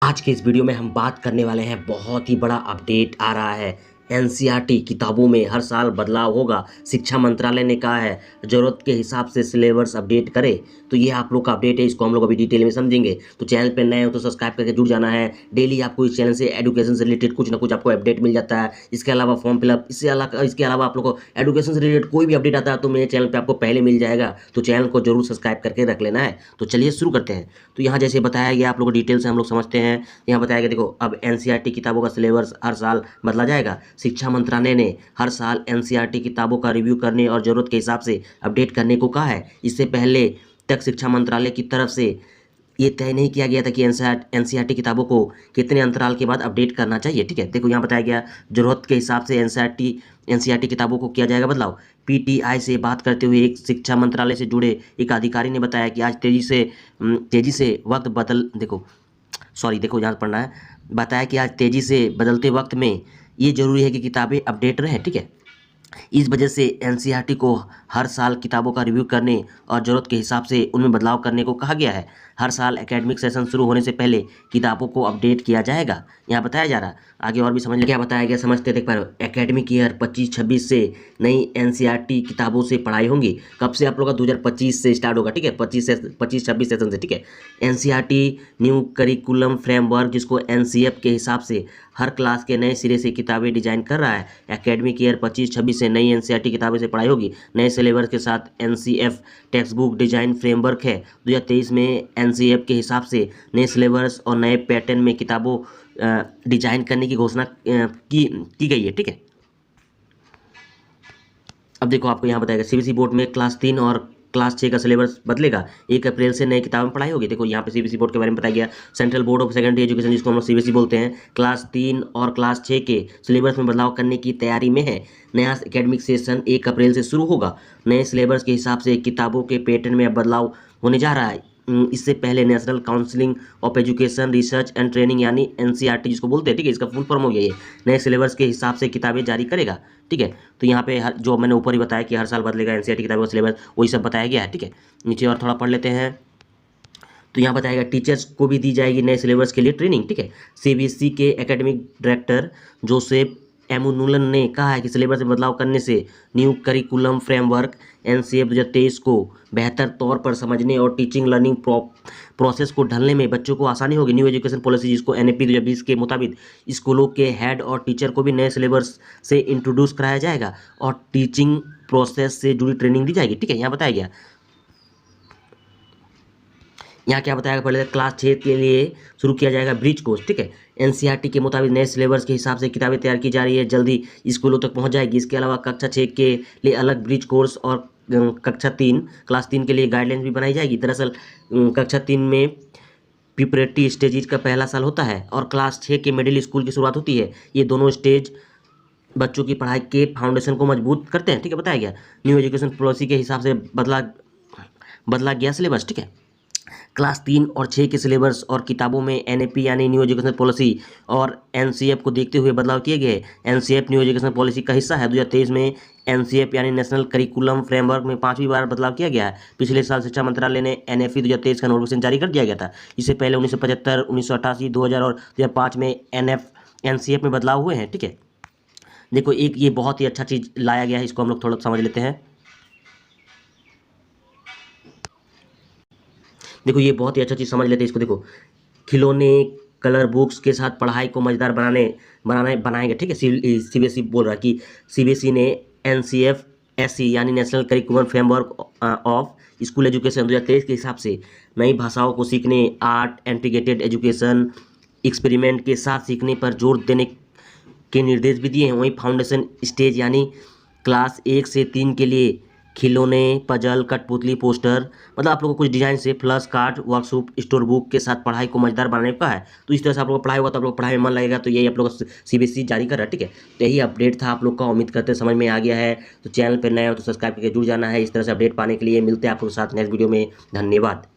आज के इस वीडियो में हम बात करने वाले हैं, बहुत ही बड़ा अपडेट आ रहा है। एनसीईआरटी किताबों में हर साल बदलाव होगा। शिक्षा मंत्रालय ने कहा है ज़रूरत के हिसाब से सिलेबस अपडेट करे। तो ये आप लोग का अपडेट है, इसको हम लोग अभी डिटेल में समझेंगे। तो चैनल पर नए हो तो सब्सक्राइब करके जुड़ जाना है। डेली आपको इस चैनल से एजुकेशन से रिलेटेड कुछ ना कुछ आपको अपडेट मिल जाता है। इसके अलावा फॉर्म फिलअप, इसके अलावा आप लोग को एजुकेशन से रिलेटेड कोई भी अपडेट आता है तो मेरे चैनल पर आपको पहले मिल जाएगा। तो चैनल को जरूर सब्सक्राइब करके रख लेना है। तो चलिए शुरू करते हैं। तो यहाँ जैसे बताया गया, आप लोग को डिटेल से हम लोग समझते हैं। यहाँ बताया गया, देखो अब एनसीईआरटी किताबों का सिलेबस हर साल बदला जाएगा। शिक्षा मंत्रालय ने हर साल एनसीईआरटी किताबों का रिव्यू करने और ज़रूरत के हिसाब से अपडेट करने को कहा है। इससे पहले तक शिक्षा मंत्रालय की तरफ से ये तय नहीं किया गया था कि एनसीईआरटी किताबों को कितने अंतराल के बाद अपडेट करना चाहिए। ठीक है, देखो यहाँ बताया गया ज़रूरत के हिसाब से एनसीईआरटी किताबों को किया जाएगा बदलाव। पीटीआई से बात करते हुए एक शिक्षा मंत्रालय से जुड़े एक अधिकारी ने बताया कि आज तेज़ी से वक्त बदल देखो यहाँ पढ़ना है। बताया कि आज तेज़ी से बदलते वक्त में ये ज़रूरी है कि किताबें अपडेट रहें। ठीक है, इस वजह से एनसीईआरटी को हर साल किताबों का रिव्यू करने और ज़रूरत के हिसाब से उनमें बदलाव करने को कहा गया है। हर साल एकेडमिक सेशन शुरू होने से पहले किताबों को अपडेट किया जाएगा, यहाँ बताया जा रहा है। आगे और भी समझ क्या बताया गया, समझते देख पा रहे हो। एकेडमिक ईयर 25-26 से नई एनसीईआरटी किताबों से पढ़ाई होंगी। कब से आप लोग का 2025 से स्टार्ट होगा। ठीक है, 25-26 सेशन से। ठीक है, एनसीईआरटी न्यू करिकुलम फ्रेमवर्क, जिसको एनसीएफ के हिसाब से हर क्लास के नए सिरे से किताबें डिजाइन कर रहा है। एकेडमिक ईयर 25-26 से नई एनसीईआरटी किताबें से पढ़ाई होगी। नए सिलेबस के साथ NCF text book design framework है। 2023 में एनसीएफ के हिसाब से नए सिलेबस और नए पैटर्न में किताबों डिजाइन करने की घोषणा की गई है। ठीक है, अब देखो आपको यहाँ बताएगा सीबीएसई बोर्ड में क्लास 3 और क्लास 6 का सिलेबस बदलेगा। 1 अप्रैल से नई किताबें पढ़ाई होगी। देखो यहाँ पे सीबीएसई बोर्ड के बारे में बताया गया। Central board of secondary education, जिसको हम लोग सीबीएसई बोलते हैं, क्लास 3 और क्लास 6 के सिलेबस में बदलाव करने की तैयारी में है। नया एकेडमिक सेशन 1 अप्रैल से शुरू होगा। नए सिलेबस के हिसाब से किताबों के पैटर्न में अब बदलाव होने जा रहा है। इससे पहले national counselling of education research and training यानी एनसीईआरटी जिसको बोलते हैं, ठीक है, इसका फुल फॉर्म हो गया ये, नए सिलेबस के हिसाब से किताबें जारी करेगा। ठीक है, तो यहाँ पे जो मैंने ऊपर ही बताया कि हर साल बदलेगा एनसीईआरटी किताबों का सिलेबस, वही सब बताया गया है। ठीक है, नीचे और थोड़ा पढ़ लेते हैं। तो यहाँ बताएगा टीचर्स को भी दी जाएगी नए सिलेबस के लिए ट्रेनिंग। ठीक है, सीबीएसई के एकेडमिक डायरेक्टर जोसेफ एमुनुलन ने कहा है कि सिलेबस में बदलाव करने से न्यू करिकुलम फ्रेमवर्क एनसीएफ 2023 को बेहतर तौर पर समझने और टीचिंग लर्निंग प्रोसेस को ढलने में बच्चों को आसानी होगी। न्यू एजुकेशन पॉलिसी, जिसको एनएपी 2020 के मुताबिक स्कूलों के हेड और टीचर को भी नए सिलेबस से इंट्रोड्यूस कराया जाएगा और टीचिंग प्रोसेस से जुड़ी ट्रेनिंग दी जाएगी। ठीक है, यहाँ बताया गया। यहाँ क्या बताया पहले, क्लास 6 के लिए शुरू किया जाएगा ब्रिज कोर्स। ठीक है, एनसीईआरटी के मुताबिक नए सिलेबस के हिसाब से किताबें तैयार की जा रही है, जल्दी स्कूलों तक पहुंच जाएगी। इसके अलावा कक्षा 6 के लिए अलग ब्रिज कोर्स और क्लास 3 के लिए गाइडलाइंस भी बनाई जाएगी। दरअसल कक्षा 3 में प्रिपरेटरी स्टेज का पहला साल होता है और क्लास 6 के मिडिल स्कूल की शुरुआत होती है। ये दोनों स्टेज बच्चों की पढ़ाई के फाउंडेशन को मजबूत करते हैं। ठीक है, बताया गया। न्यू एजुकेशन पॉलिसी के हिसाब से बदला गया सिलेबस। ठीक है, क्लास 3 और 6 के सिलेबस और किताबों में एनएपी यानी न्यू एजुकेशन पॉलिसी और एनसीएफ को देखते हुए बदलाव किए गए। एनसीएफ न्यू एजुकेशन पॉलिसी का हिस्सा है। 2023 में एनसीएफ यानी नेशनल करिकुलम फ्रेमवर्क में 5वीं बार बदलाव किया गया है। पिछले साल शिक्षा मंत्रालय ने एनएफई 2023 का नोटिफिकेशन जारी कर दिया गया था। इससे पहले 1975, 1988, 2000 और 2005 में एनसीएफ में बदलाव हुए हैं। ठीक है, देखो एक ये बहुत ही अच्छा चीज़ लाया गया है, इसको हम लोग थोड़ा समझ लेते हैं। देखो ये बहुत ही अच्छा चीज़ समझ लेते हैं इसको। देखो, खिलौने कलर बुक्स के साथ पढ़ाई को मज़ेदार बनाएंगे। ठीक है, सीबीएसई बोल रहा है कि सीबीएसई ने एनसीएफ एससी यानी national curriculum framework of school education 2023 के हिसाब से नई भाषाओं को सीखने, आर्ट इंटीग्रेटेड एजुकेशन, एक्सपेरिमेंट के साथ सीखने पर जोर देने के निर्देश भी दिए हैं। वहीं फाउंडेशन स्टेज यानी क्लास 1 से 3 के लिए खिलौने, पजल, कठपुतली, पोस्टर, मतलब आप लोगों को कुछ डिजाइन से flush card, workshop, store book के साथ पढ़ाई को मजेदार बनाने का है। तो इस तरह से आप लोग पढ़ाई होगा तो आप लोग पढ़ाई में मन लगेगा। तो यही आप लोग सीबीएसई जारी कर रहा है। ठीक है, तो यही अपडेट था आप लोग का, उम्मीद करते समझ में आ गया है। तो चैनल पर नए हो तो सब्सक्राइब करके जुड़ जाना है। इस तरह से अपडेट पाने के लिए मिलते हैं आप लोग साथ नेक्स्ट वीडियो में। धन्यवाद।